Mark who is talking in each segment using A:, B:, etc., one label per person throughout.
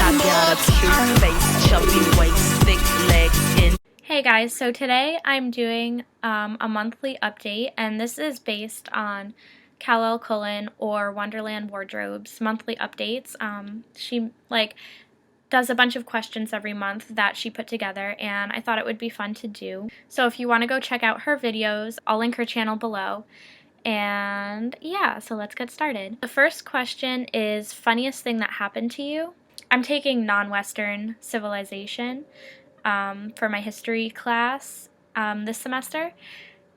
A: I got a cute face, chubby waist, thick legs, and
B: Hey guys, so today I'm doing a monthly update, and this is based on Kal-El Cullen or Wonderland Wardrobe's monthly updates. She does a bunch of questions every month that she put together, and I thought it would be fun to do. So if you want to go check out her videos, I'll link her channel below. And yeah, so let's get started. The first question is funniest thing that happened to you. I'm taking non-Western civilization for my history class this semester,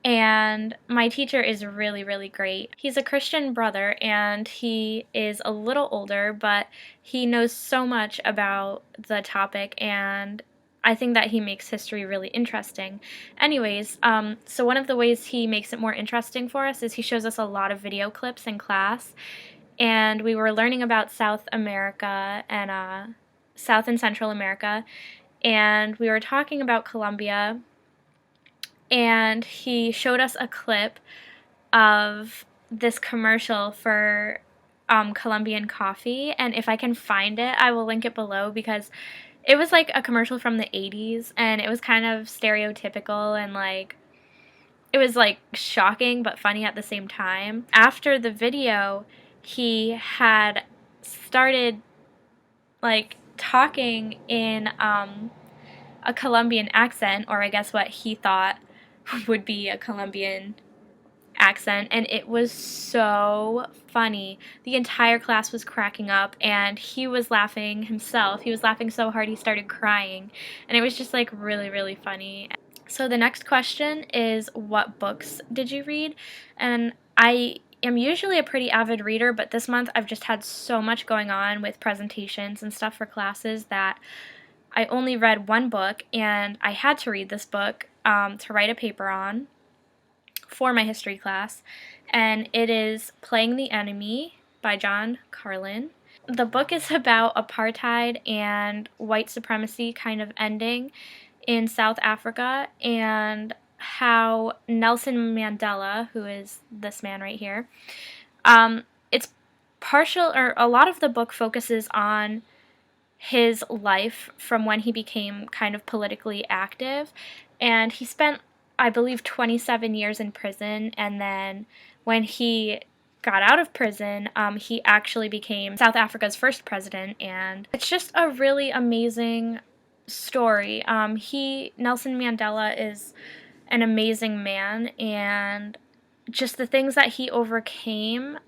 B: and my teacher is really, really great. He's a Christian brother, and he is a little older, but he knows so much about the topic, and I think that he makes history really interesting. Anyways, so one of the ways he makes it more interesting for us is he shows us a lot of video clips in class, and we were learning about South America and South and Central America, and we were talking about Colombia, and he showed us a clip of this commercial for Colombian coffee, and if I can find it, I will link it below, because it was like a commercial from the 80s, and it was kind of stereotypical, and it was like shocking but funny at the same time. After the video, he had started talking in a Colombian accent, or I guess what he thought would be a Colombian accent, and it was so funny. The entire class was cracking up, and he was laughing himself. He was laughing so hard he started crying, and it was just like really, really funny. So the next question is, what books did you read? And I am usually a pretty avid reader, but this month I've just had so much going on with presentations and stuff for classes that I only read one book, and I had to read this book to write a paper on for my history class, and it is Playing the Enemy by John Carlin. The book is about apartheid and white supremacy kind of ending in South Africa, and how Nelson Mandela, who is this man right here, it's partial, or a lot of the book focuses on his life from when he became kind of politically active, and he spent, I believe, 27 years in prison, and then when he got out of prison, he actually became South Africa's first president, and it's just a really amazing story. Nelson Mandela is an amazing man, and just the things that he overcame,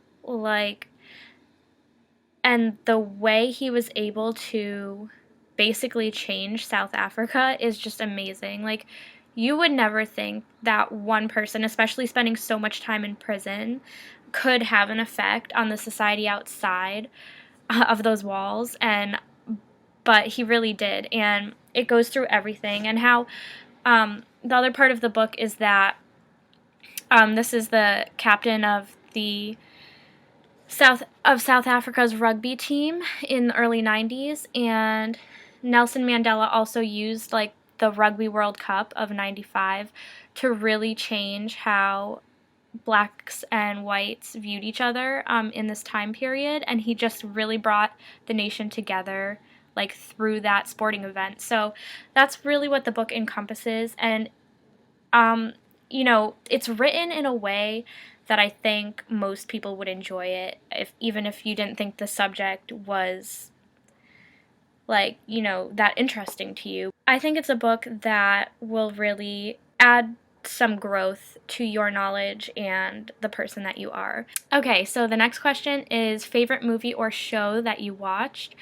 B: and the way he was able to basically change South Africa is just amazing. You would never think that one person, especially spending so much time in prison, could have an effect on the society outside of those walls, but he really did, and it goes through everything. And how the other part of the book is that this is the captain of the South Africa's rugby team in the early 90s, and Nelson Mandela also used the Rugby World Cup of 95 to really change how blacks and whites viewed each other in this time period, and he just really brought the nation together through that sporting event. So that's really what the book encompasses, and it's written in a way that I think most people would enjoy it, even if you didn't think the subject was that interesting to you. I think it's a book that will really add some growth to your knowledge and the person that you are. Okay, so the next question is favorite movie or show that you watched.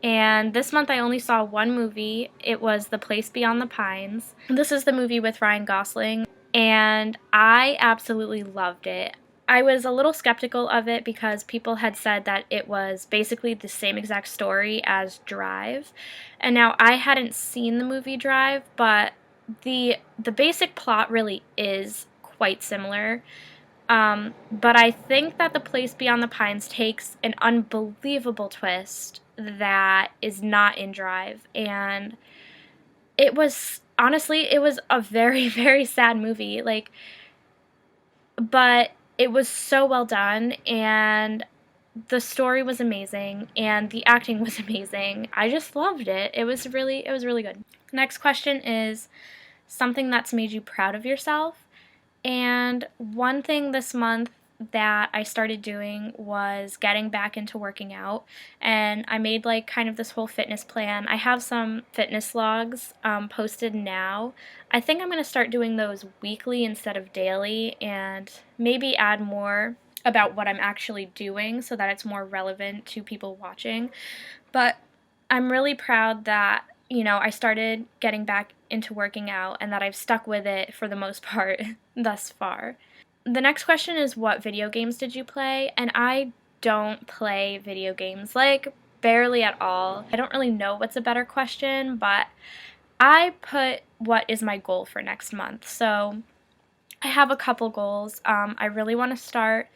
B: And this month I only saw one movie. It was The Place Beyond the Pines. This is the movie with Ryan Gosling, and I absolutely loved it. I was a little skeptical of it because people had said that it was basically the same exact story as Drive. And now I hadn't seen the movie Drive, but the basic plot really is quite similar. But I think that The Place Beyond the Pines takes an unbelievable twist that is not in Drive, and it was a very, very sad movie, but it was so well done, and the story was amazing and the acting was amazing. I just loved it. It was really good. Next question is something that's made you proud of yourself. And one thing this month that I started doing was getting back into working out, and I made like kind of this whole fitness plan. I have some fitness logs posted now. I think I'm going to start doing those weekly instead of daily, and maybe add more about what I'm actually doing so that it's more relevant to people watching. But I'm really proud that, I started getting back into working out and that I've stuck with it for the most part thus far. The next question is, what video games did you play? And I don't play video games, like barely at all. I don't really know what's a better question, but I put what is my goal for next month. So I have a couple goals. I really want to start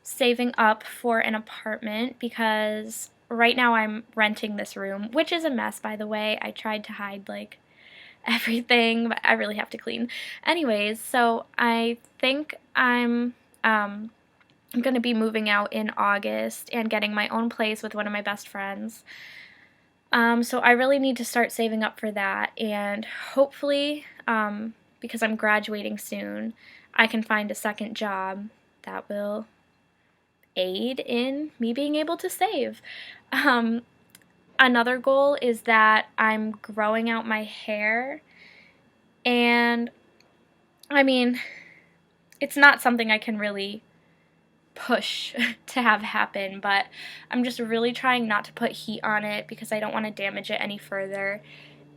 B: saving up for an apartment because right now I'm renting this room, which is a mess, by the way. I tried to hide like everything, but I really have to clean. Anyways, so I think I'm going to be moving out in August and getting my own place with one of my best friends. So I really need to start saving up for that, and hopefully, because I'm graduating soon, I can find a second job that will aid in me being able to save. Um, Another goal is that I'm growing out my hair, and I mean, it's not something I can really push to have happen, but I'm just really trying not to put heat on it because I don't want to damage it any further.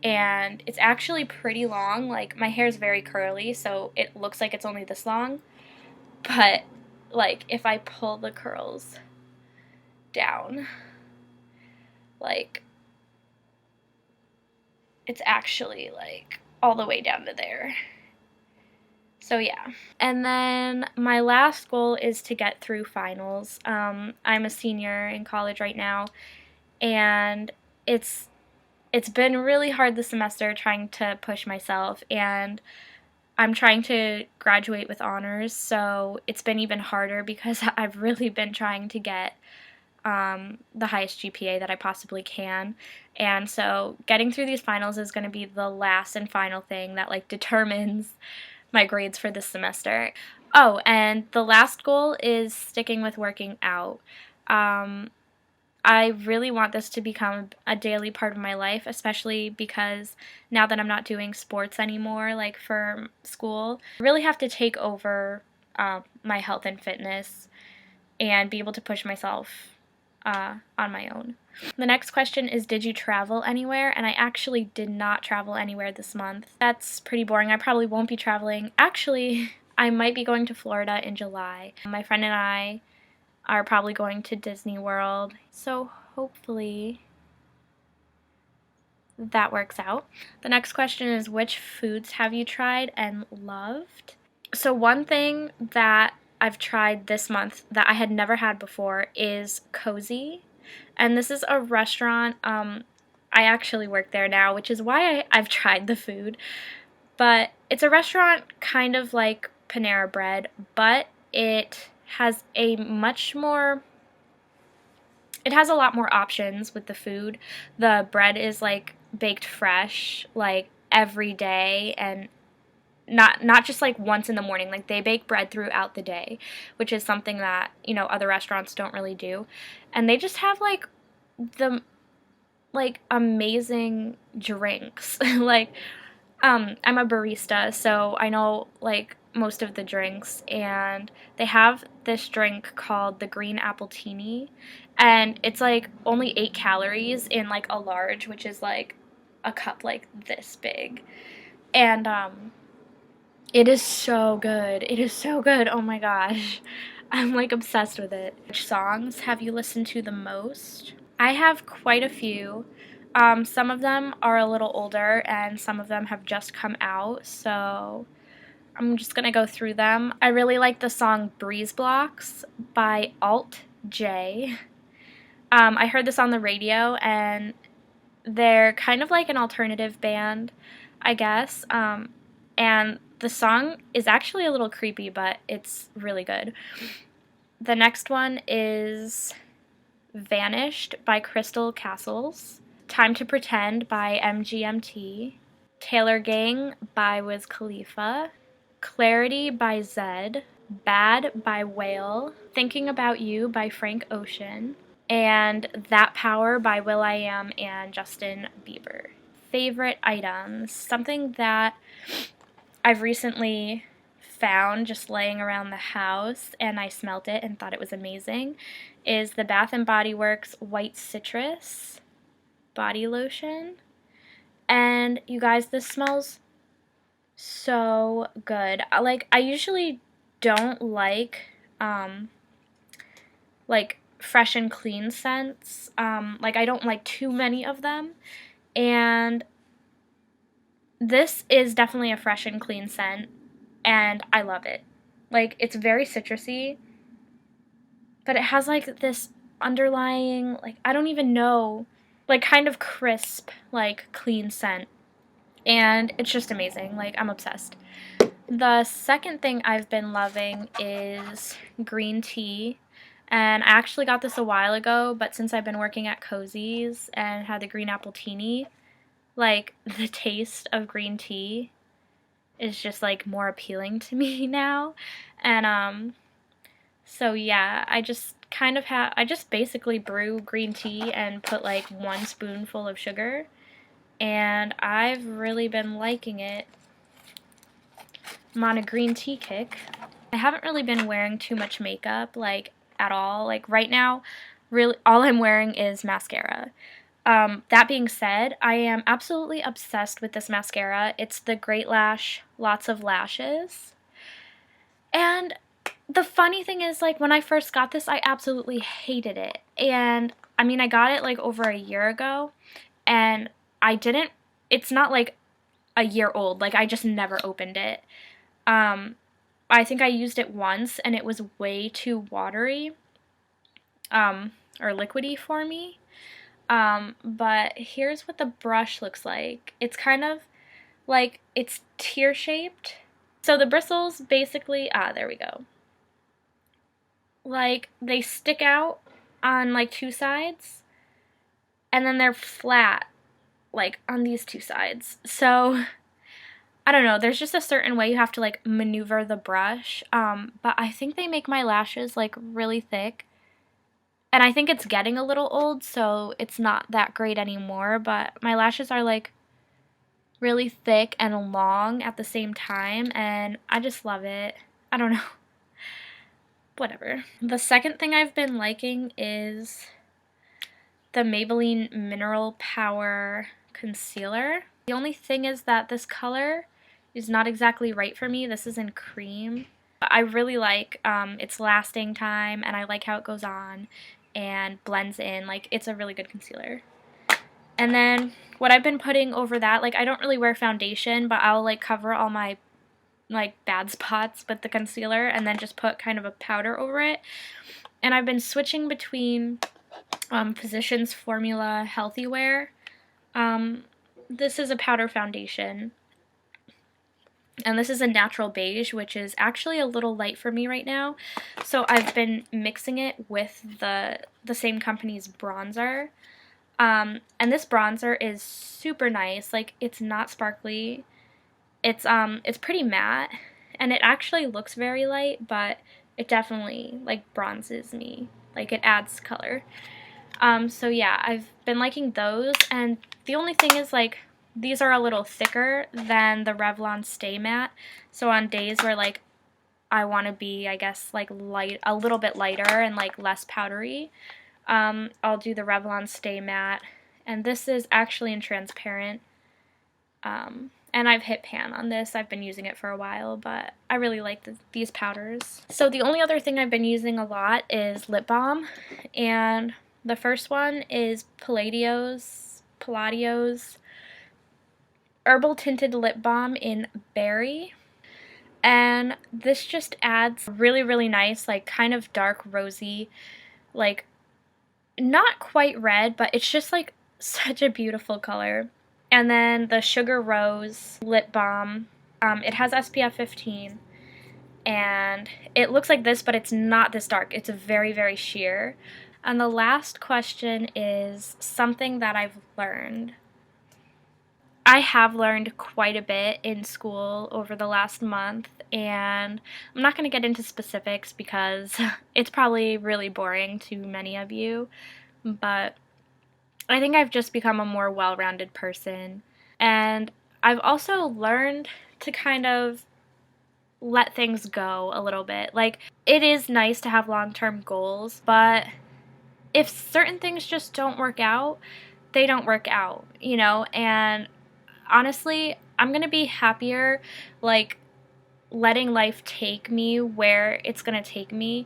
B: And it's actually pretty long. Like, my hair is very curly, so it looks like it's only this long, but like if I pull the curls down, like it's actually like all the way down to there. So yeah. And then my last goal is to get through finals. I'm a senior in college right now, and it's been really hard this semester trying to push myself, and I'm trying to graduate with honors, so it's been even harder because I've really been trying to get the highest GPA that I possibly can. And so getting through these finals is going to be the last and final thing that like determines my grades for this semester. Oh, and the last goal is sticking with working out. I really want this to become a daily part of my life, especially because now that I'm not doing sports anymore, like for school, I really have to take over my health and fitness and be able to push myself on my own. The next question is, did you travel anywhere? And I actually did not travel anywhere this month. That's pretty boring. I probably won't be traveling. Actually, I might be going to Florida in July. My friend and I are probably going to Disney World, so hopefully that works out. The next question is, which foods have you tried and loved? So one thing that I've tried this month that I had never had before is Cozy. And this is a restaurant. I actually work there now, which is why I've tried the food. But it's a restaurant kind of like Panera Bread, but it has a lot more options with the food. The bread is like baked fresh, like every day, and not just like once in the morning. Like, they bake bread throughout the day, which is something that, other restaurants don't really do. And they just have like the amazing drinks. Like, I'm a barista, so I know like most of the drinks, and they have this drink called the green appletini, and it's like only 8 calories in like a large, which is like a cup like this big. And it is so good. It is so good. Oh my gosh. I'm like obsessed with it. Which songs have you listened to the most? I have quite a few. Some of them are a little older, and some of them have just come out, so I'm just gonna go through them. I really like the song Breeze Blocks by Alt J. I heard this on the radio, and they're kind of like an alternative band, I guess. And the song is actually a little creepy, but it's really good. The next one is Vanished by Crystal Castles, Time to Pretend by MGMT, Taylor Gang by Wiz Khalifa, Clarity by Zed, Bad by Whale, Thinking About You by Frank Ocean, and That Power by will.i.am and Justin Bieber. Favorite items, something that I've recently found just laying around the house and I smelled it and thought it was amazing, is the Bath & Body Works White Citrus body lotion. And you guys, this smells so good. Like, I usually don't like fresh and clean scents. Like, I don't like too many of them. And this is definitely a fresh and clean scent, and I love it. Like, it's very citrusy, but it has like this underlying, like, I don't even know, like, kind of crisp, like, clean scent. And it's just amazing. Like, I'm obsessed. The second thing I've been loving is green tea. And I actually got this a while ago, but since I've been working at Cozy's and had the green apple teeny, like, the taste of green tea is just, like, more appealing to me now. And so yeah, I just I just basically brew green tea and put like 1 spoonful of sugar, and I've really been liking it. I'm on a green tea kick. I haven't really been wearing too much makeup, like, at all. Like, right now, really all I'm wearing is mascara. That being said, I am absolutely obsessed with this mascara. It's the Great Lash Lots of Lashes. And the funny thing is, like, when I first got this, I absolutely hated it. And, I mean, I got it, like, over a year ago, and it's not, like, a year old. Like, I just never opened it. I think I used it once, and it was way too watery, or liquidy for me. But here's what the brush looks like. It's kind of like, it's tear-shaped. So the bristles basically, there we go. Like, they stick out on, like, 2 sides, and then they're flat, like, on these 2 sides. So, I don't know, there's just a certain way you have to, like, maneuver the brush, but I think they make my lashes, like, really thick. And I think it's getting a little old, so it's not that great anymore, but my lashes are, like, really thick and long at the same time, and I just love it. I don't know. Whatever. The second thing I've been liking is the Maybelline Mineral Power Concealer. The only thing is that this color is not exactly right for me. This is in cream. I really like its lasting time, and I like how it goes on and blends in. Like, it's a really good concealer. And then what I've been putting over that, like, I don't really wear foundation, but I'll, like, cover all my, like, bad spots with the concealer and then just put kind of a powder over it. And I've been switching between Physicians Formula Healthy Wear. This is a powder foundation. And this is a natural beige, which is actually a little light for me right now. So I've been mixing it with the same company's bronzer. And this bronzer is super nice. Like, it's not sparkly. It's pretty matte, and it actually looks very light, but it definitely, like, bronzes me. Like, it adds color. So yeah, I've been liking those, and the only thing is, like, these are a little thicker than the Revlon Stay Matte, so on days where, like, I want to be, I guess, like, a little bit lighter and, like, less powdery, I'll do the Revlon Stay Matte, and this is actually in transparent, and I've hit pan on this. I've been using it for a while, but I really like these powders. So the only other thing I've been using a lot is lip balm, and the first one is Palladio's Herbal Tinted Lip Balm in Berry. And this just adds really, really nice, like, kind of dark rosy, like, not quite red, but it's just, like, such a beautiful color. And then the Sugar Rose Lip Balm, it has SPF 15, and it looks like this, but it's not this dark. It's very, very sheer. And the last question is something that I've learned. I have learned quite a bit in school over the last month, and I'm not going to get into specifics because it's probably really boring to many of you, but I think I've just become a more well-rounded person. And I've also learned to kind of let things go a little bit. Like, it is nice to have long-term goals, but if certain things just don't work out, they don't work out, you know? And honestly, I'm gonna be happier, like, letting life take me where it's gonna take me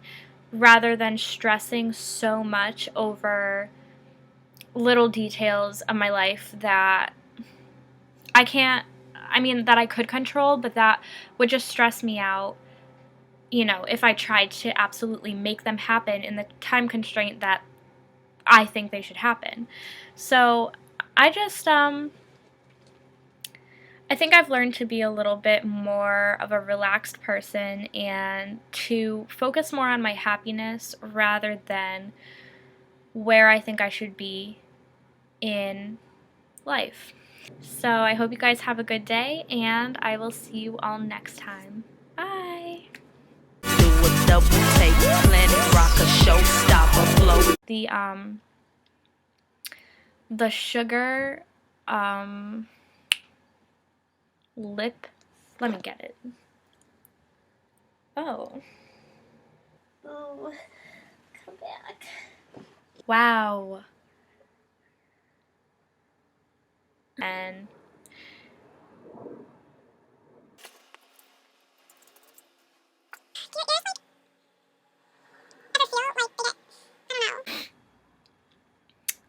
B: rather than stressing so much over little details of my life that I can't, I mean, that I could control, but that would just stress me out, you know, if I tried to absolutely make them happen in the time constraint that I think they should happen. So I just, I think I've learned to be a little bit more of a relaxed person and to focus more on my happiness rather than where I think I should be in life. So I hope you guys have a good day, and I will see you all next time. Bye!
A: Do a double take, planet rocker, showstopper, flow.
B: The sugar, lip, let me get it. Oh. Oh, come back. Wow. And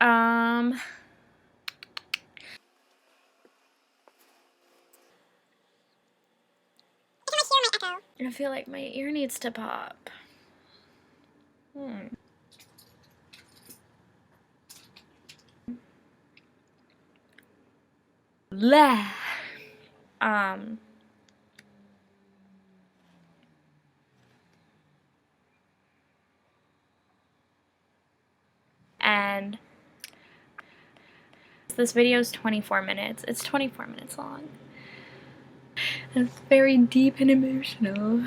B: um I feel like my ear needs to pop. Blah. And this video is 24 minutes. It's 24 minutes long. It's very deep and emotional.